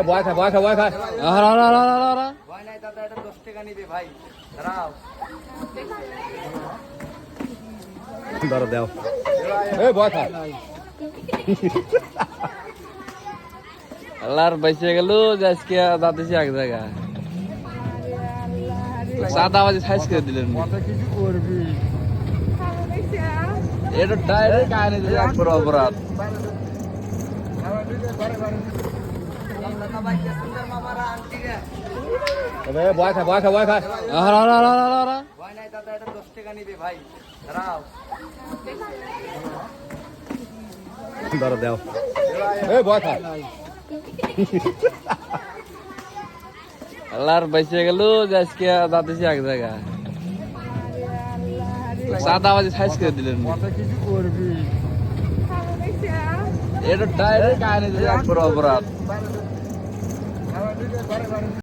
ভয় খায় ভয় খায় ভয় খায় ভয় নাই দাদা, এটা 10 টাকা নিবে ভাই, দাঁড়াও। ধরো দাও এই ভয় খায় আল্লাহর বাইসে গেল আজকে দাঁতেছি এক জায়গায় সাদা বাজে সাইজ করে দিলেন কিছু করবি এটা ডাইরেক্ট কাহিনী দিলে একবার অপরাধ ভয় খায় ভয় খায় ভয় খায় ভয় নাই দাদা, এটা 10 টাকা নিবে ভাই, দাঁড়াও। ধরো দাও এই ভয় খায় আল্লাহর বাইসে গেল আজকে দাঁতেছি এক জায়গায় সাদা বাজে সাইজ করে দিলেন কিছু করবি এটা ডাইরেক্ট কাহিনী দিলে একবার অপরাধ